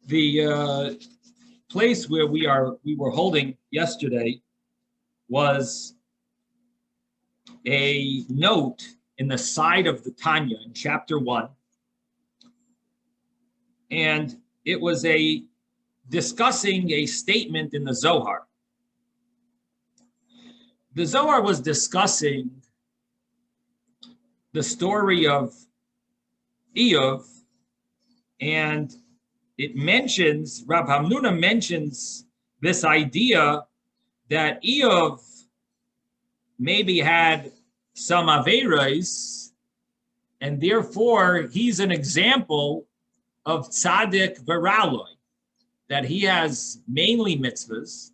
The place where we were holding yesterday was a note in the side of the Tanya in chapter 1. And it was discussing a statement in the Zohar. The Zohar was discussing the story of Eov, and it mentions, Rav Hamnuna mentions this idea that Eov maybe had some Averos, and therefore he's an example of tzaddik v'raloi, that he has mainly mitzvahs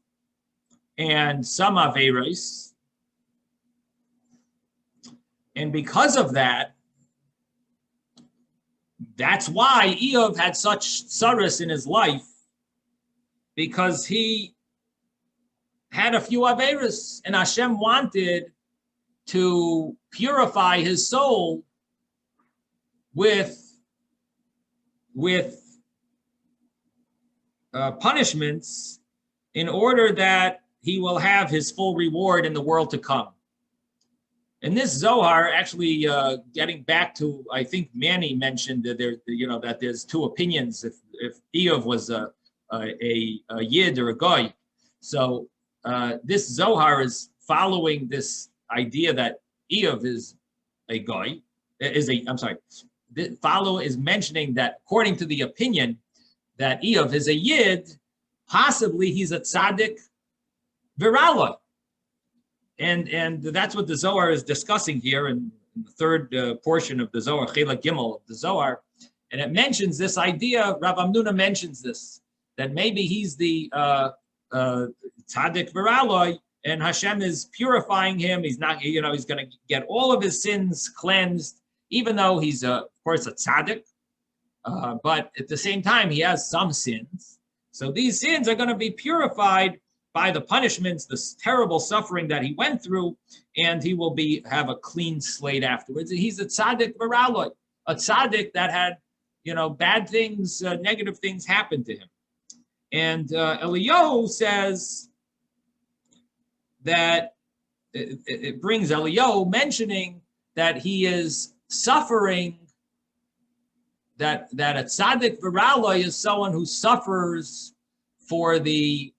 and some Averos. And because of that, that's why Eov had such tsaros in his life, because he had a few Averos, and Hashem wanted to purify his soul with punishments in order that he will have his full reward in the world to come. And this Zohar, actually, getting back to, I think Manny mentioned that that there's two opinions if Eov was a yid or a goy. So this Zohar is following this idea that Eov is a goy, is mentioning that according to the opinion that Eov is a yid, possibly he's a tzaddik v'raloi. And that's what the Zohar is discussing here in the third portion of the Zohar, Chela Gimel of the Zohar. And it mentions this idea, Rav Hamnuna mentions this, that maybe he's the tzaddik v'raloi, and Hashem is purifying him. He's not, he's going to get all of his sins cleansed, even though he's, of course, a tzaddik. But at the same time, he has some sins. So these sins are going to be purified by the punishments, this terrible suffering that he went through, and he will have a clean slate afterwards. He's a tzaddik v'raloi, a tzaddik that had, bad things, negative things happen to him. And Eliyahu says that it brings Eliyahu mentioning that he is suffering, that a tzaddik v'raloi is someone who suffers for the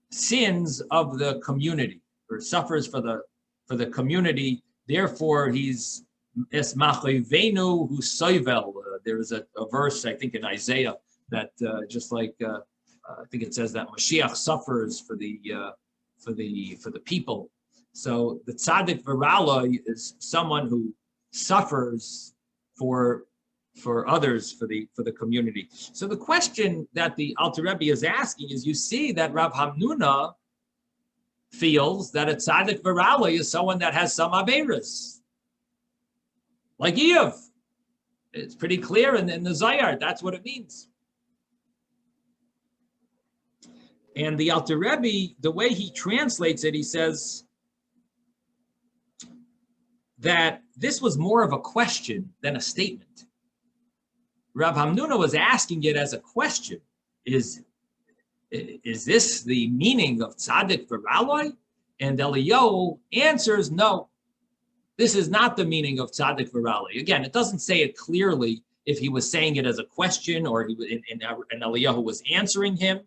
sins of the community, or suffers for the community. Therefore, he's es machayvenu hu soivel. There is a verse, I think, in Isaiah that just like I think it says that Mashiach suffers for the people. So the tzaddik v'raloi is someone who suffers for others, for the community. So the question that the Alter Rebbe is asking is, you see that Rav Hamnuna feels that a tzaddik v'raloi is someone that has some averos, like Eov. It's pretty clear in the Zohar, that's what it means. And the Alter Rebbe, the way he translates it, he says that this was more of a question than a statement. Rav Hamnuna was asking it as a question. Is this the meaning of tzaddik v'raloi? And Eliyahu answers, no, this is not the meaning of tzaddik v'raloi. Again, it doesn't say it clearly if he was saying it as a question, or and Eliyahu was answering him,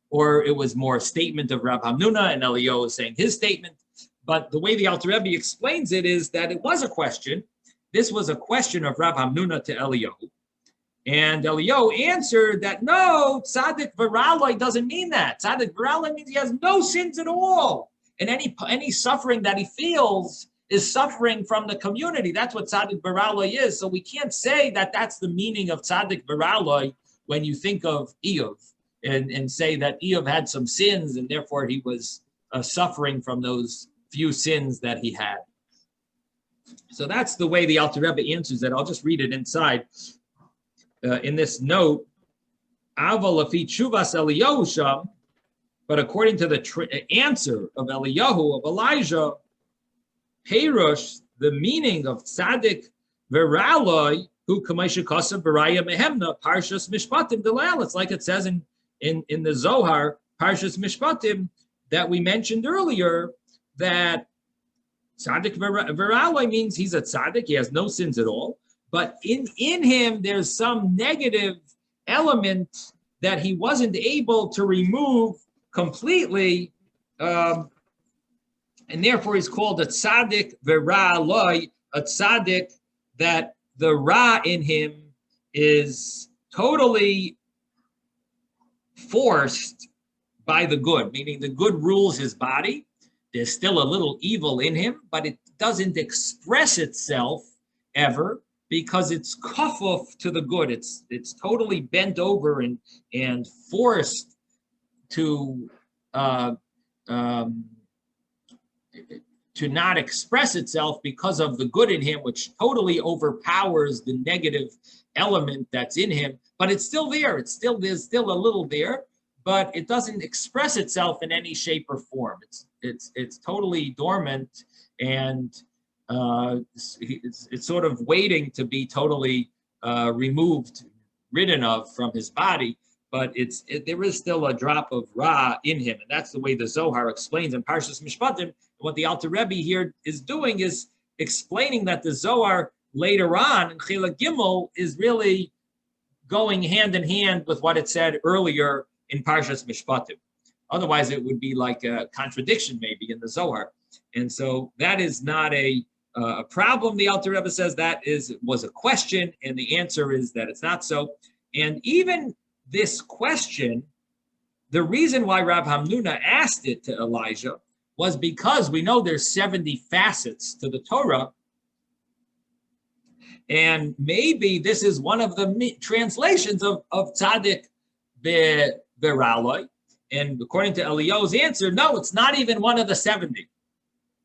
or it was more a statement of Rav Hamnuna and Eliyahu was saying his statement. But the way the Alter Rebbe explains it is that it was a question. This was a question of Rav Hamnuna to Eliyahu. And Eliyahu answered that no, tzaddik v'raloi doesn't mean that. Tzaddik v'raloi means he has no sins at all. And any suffering that he feels is suffering from the community. That's what tzaddik v'raloi is. So we can't say that that's the meaning of tzaddik v'raloi when you think of Eov, and say that Eov had some sins and therefore he was suffering from those few sins that he had. So that's the way the Alter Rebbe answers it. I'll just read it inside. In this note, Aval afi tshuvas Eliyahu sham, but according to the answer of Eliyahu, of Elijah, Perush, the meaning of tzaddik v'raloi who Kamaisha Kosa Baraya Mehemna, Parshas Mishpatim Delal. It's like it says in the Zohar, Parshas Mishpatim, that we mentioned earlier, that Tzaddik Viraloi means he's a tzaddik, he has no sins at all, but in him there's some negative element that he wasn't able to remove completely, and therefore he's called a tzaddik Viraloi, a tzaddik that the Ra in him is totally forced by the good, meaning the good rules his body. There's still a little evil in him, but it doesn't express itself ever because it's kafuf to the good. It's totally bent over and forced to not express itself because of the good in him, which totally overpowers the negative element that's in him. But it's still there. There's still a little there, but it doesn't express itself in any shape or form. It's totally dormant, and it's sort of waiting to be totally ridden of from his body. But there is still a drop of Ra in him, and that's the way the Zohar explains in Parshas Mishpatim. What the Alter Rebbe here is doing is explaining that the Zohar later on in Chilek Gimel is really going hand in hand with what it said earlier in Parshas Mishpatim. Otherwise, it would be like a contradiction maybe in the Zohar. And so that is not a problem. The Alter Rebbe says was a question, and the answer is that it's not so. And even this question, the reason why Rav Hamnuna asked it to Elijah was because we know there's 70 facets to the Torah, and maybe this is one of the translations of Tzaddik Beraloi. And according to Eliyahu's answer, no, it's not even one of the 70.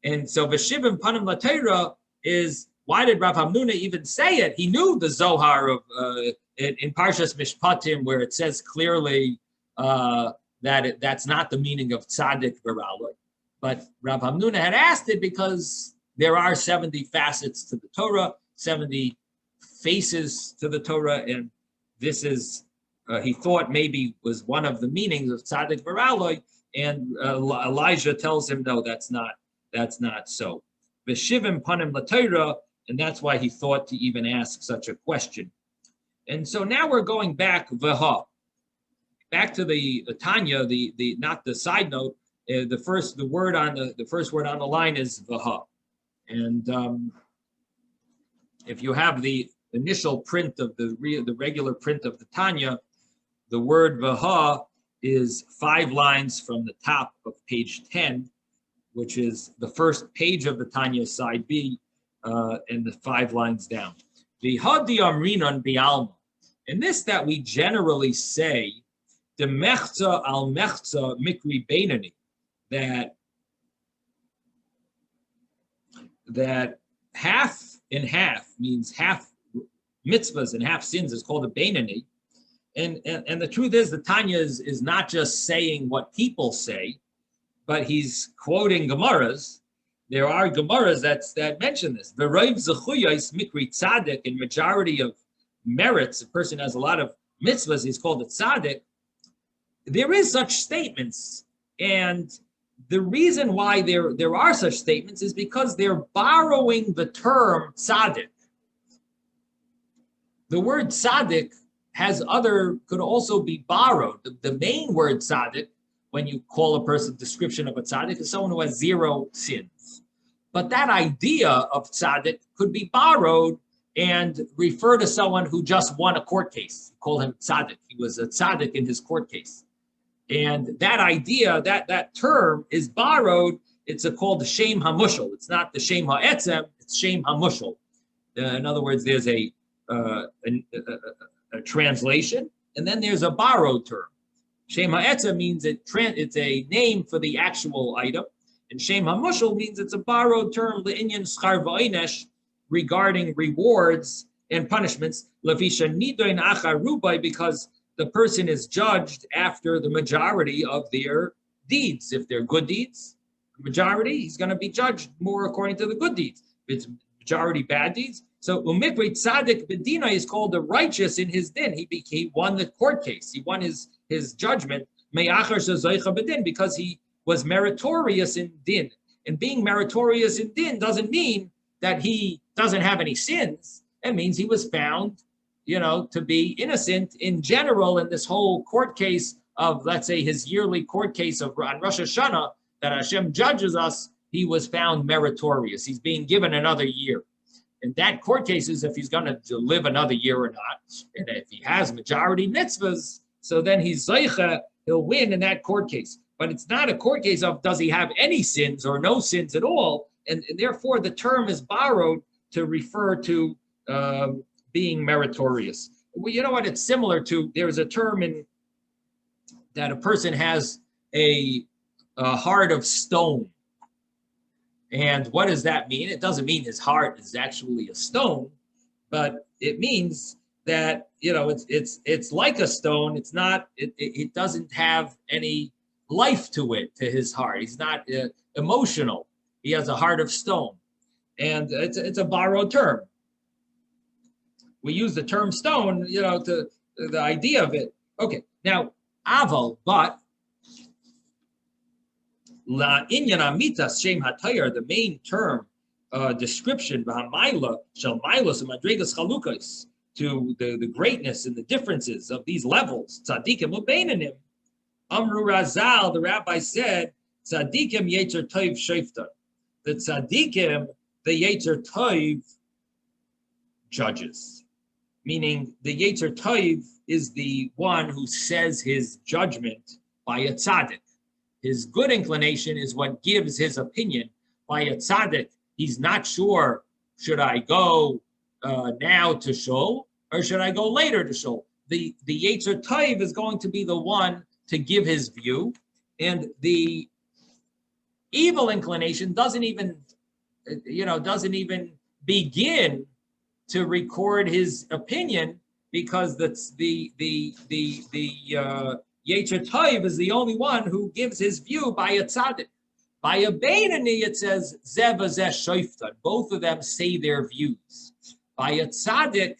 And so Veshivim Panim LaTorah is, why did Rav Hamnuna even say it? He knew the Zohar of in Parshas Mishpatim, where it says clearly that's not the meaning of Tzaddik Beraloi. But Rav Hamnuna had asked it because there are 70 facets to the Torah, 70 faces to the Torah, and this is, he thought maybe was one of the meanings of Tzaddik Beraloi, and Elijah tells him, no, that's not so. Veshivim Panim LaTorah, and that's why he thought to even ask such a question. And so now we're going back to the Tanya, the not the side note. The first word on the line is Vaha, and if you have the initial print of the regular print of the Tanya, the word Vaha is 5 lines from the top of page 10, which is the first page of the Tanya, side B, and the 5 lines down. V'hadi amrinon bi'alma. And this that we generally say, the mechza al mechza mikri beinani, that half and half means half mitzvahs and half sins is called a beinani. And the truth is, the Tanya is not just saying what people say, but he's quoting Gemaras. There are Gemaras that mention this. V'roiv zechuyos mikri tzaddik, in majority of merits, a person has a lot of mitzvahs, he's called a tzaddik. There is such statements, and the reason why there are such statements is because they're borrowing the term tzaddik. The word tzaddik could also be borrowed. The main word tzaddik, when you call a person description of a tzaddik, is someone who has 0 sins. But that idea of tzaddik could be borrowed and refer to someone who just won a court case. Call him tzaddik. He was a tzaddik in his court case. And that idea, that term is borrowed. It's called the shem hamushal. It's not the shem ha'etzem, it's shem hamushal. In other words, there's a translation, and then there's a borrowed term. Shem ha'etzem means it's a name for the actual item, and shem hamushal means it's a borrowed term, le'inyan schar v'oinesh, regarding rewards and punishments, lefisha nidoin achar rubai, because the person is judged after the majority of their deeds. If they're good deeds, the majority, he's going to be judged more according to the good deeds. If it's majority bad deeds, So umikri tzaddik bedina is called the righteous in his din. He won the court case. He won his judgment me'achar shezoicha bedin because he was meritorious in din. And being meritorious in din doesn't mean that he doesn't have any sins. It means he was found, to be innocent in general in this whole court case of, let's say, his yearly court case on Rosh Hashanah that Hashem judges us. He was found meritorious. He's being given another year. And that court case is if he's going to live another year or not. And if he has majority mitzvahs, so then he's zeicha, he'll win in that court case. But it's not a court case of does he have any sins or no sins at all. And therefore, the term is borrowed to refer to being meritorious. Well, you know what? It's similar to, there's a term that a person has a heart of stone. And what does that mean? It doesn't mean his heart is actually a stone, but it means that, it's like a stone. It's not, it doesn't have any life to it, to his heart. He's not emotional. He has a heart of stone. And it's a borrowed term. We use the term stone, to the idea of it. Okay, now, aval, but, La inyan amitas shem hatayar, the main term description b'hamayla shel mailos madregas chalukos, to the greatness and the differences of these levels. Tzadikim ubeinanim. Amru Razal, the rabbi said, Tzadikim yetzer toiv shofta. The tzadikim, the yetzer toiv judges, meaning the yetzer toiv is the one who says his judgment by a tzadik. His good inclination is what gives his opinion. By a tzaddik, he's not sure, should I go now to shul or should I go later to shul? The Yetzer Tov is going to be the one to give his view, and the evil inclination doesn't even begin to record his opinion, because that's the Yetzer Tov is the only one who gives his view by a tzaddik. By a Beinani, it says, Zeh v'zeh shoiftan. Both of them say their views. By a tzaddik,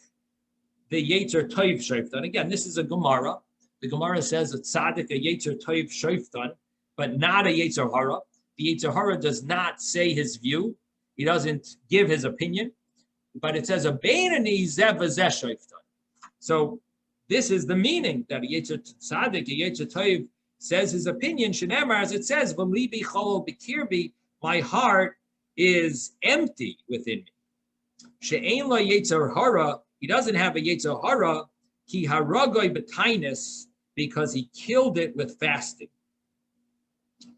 the Yetzer Tov shoiftan. Again, this is a Gemara. The Gemara says a tzaddik, a Yetzer Tov shoiftan, but not a Yetzer Hara. The Yetzer Hara does not say his view. He doesn't give his opinion. But it says a Beinani, Zeh v'zeh shoiftan. So, this is the meaning that a Yetzer Tzaddik, a Yetzer Tov, says his opinion. Shenemar, as it says, "V'libi cholol b'kirbi," my heart is empty within me. She'ein lo Yetzer Hara, he doesn't have a Yetzer Hara, ki haragoy b'tainis, because he killed it with fasting.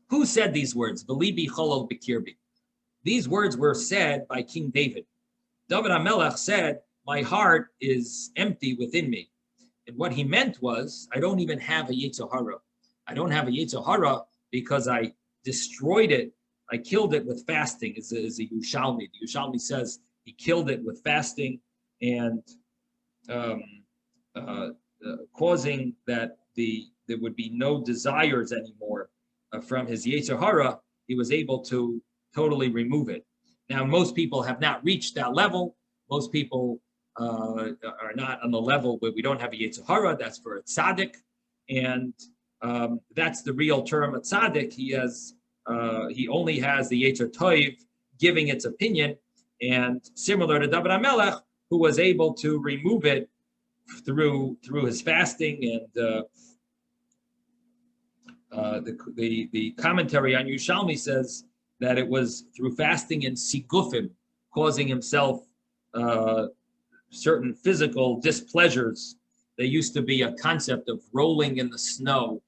Who said these words? V'libi cholol b'kirbi. These words were said by King David. David HaMelech said, "My heart is empty within me." And what he meant was, I don't even have a Yetzer Hara. I don't have a Yetzer Hara because I destroyed it. I killed it with fasting, is a Yerushalmi. The Yerushalmi says he killed it with fasting and causing that there would be no desires anymore from his Yetzer Hara. He was able to totally remove it. Now, most people have not reached that level. Most people are not on the level where we don't have a Yetzer Hara. That's for a tzaddik, and that's the real term. A tzaddik, he only has the Yetzer Tov giving its opinion, and similar to David HaMelech, who was able to remove it through his fasting. And the commentary on Yerushalmi says that it was through fasting and sigufim, causing himself certain physical displeasures. There used to be a concept of rolling in the snow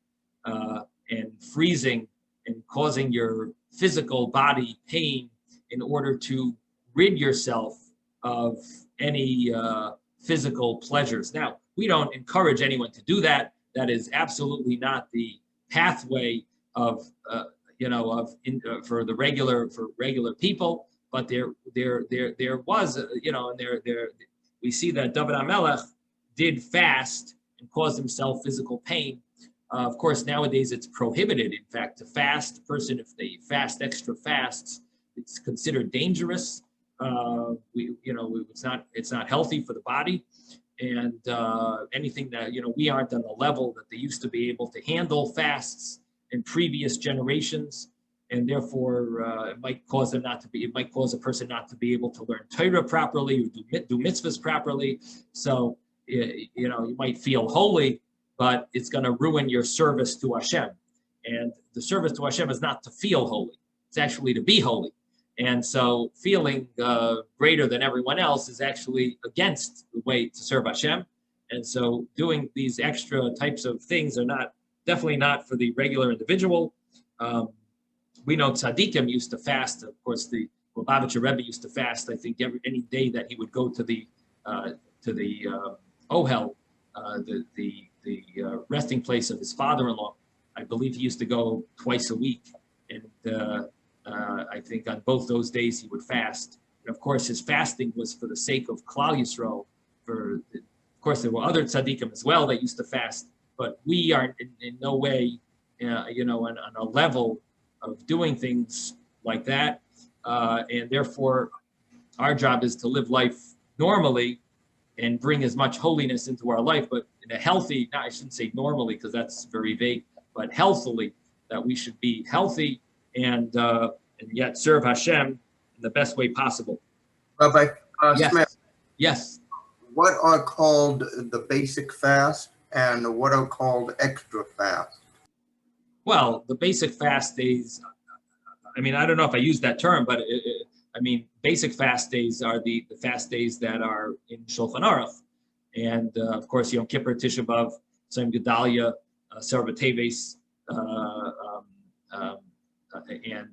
and freezing and causing your physical body pain in order to rid yourself of any physical pleasures. Now, we don't encourage anyone to do that. That is absolutely not the pathway of for regular people. But there was, and there we see that David HaMelech did fast and caused himself physical pain. Of course, nowadays it's prohibited, in fact, to fast. A person, if they fast extra fasts, it's considered dangerous. It's not healthy for the body, and anything that we aren't on the level that they used to be able to handle fasts in previous generations, and therefore it might cause them not to be. It might cause a person not to be able to learn Torah properly or do mitzvahs properly. So you might feel holy, but it's going to ruin your service to Hashem. And the service to Hashem is not to feel holy; it's actually to be holy. And so feeling greater than everyone else is actually against the way to serve Hashem. And so doing these extra types of things are definitely not for the regular individual. We know tzaddikim used to fast. Of course, the Lubavitcher Rebbe used to fast. I think any day that he would go to the Ohel, the resting place of his father-in-law. I believe he used to go twice a week, and I think on both those days he would fast. And of course, his fasting was for the sake of Klal Yisrael. Of course, there were other tzaddikim as well that used to fast, but we are in no way, on a level of doing things like that. And therefore, our job is to live life normally and bring as much holiness into our life, but in a healthy, I shouldn't say normally because that's very vague, but healthily, that we should be healthy and yet serve Hashem in the best way possible. Rabbi Yes. Smith, Yes. what are called the basic fast and what are called extra fast? Well, the basic fast days, I mean, I don't know if I use that term, but basic fast days are the fast days that are in Shulchan Aruch. And of course, Yom Kippur, Tisha B'Av, Tzom Gedalia, Sarva Teves, and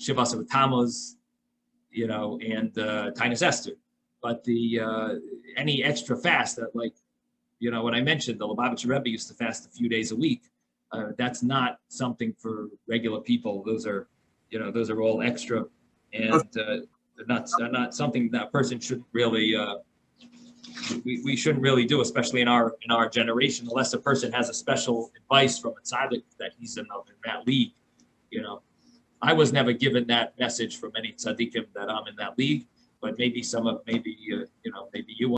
Shivasa Tammuz, and Tainus Esther. But any extra fast that, what I mentioned, the Lubavitcher Rebbe used to fast a few days a week. That's not something for regular people. Those are all extra, and they're not something that a person shouldn't really. We shouldn't really do, especially in our generation, unless a person has a special advice from a tzaddik that he's in that league. I was never given that message from any tzaddikim that I'm in that league, but maybe maybe you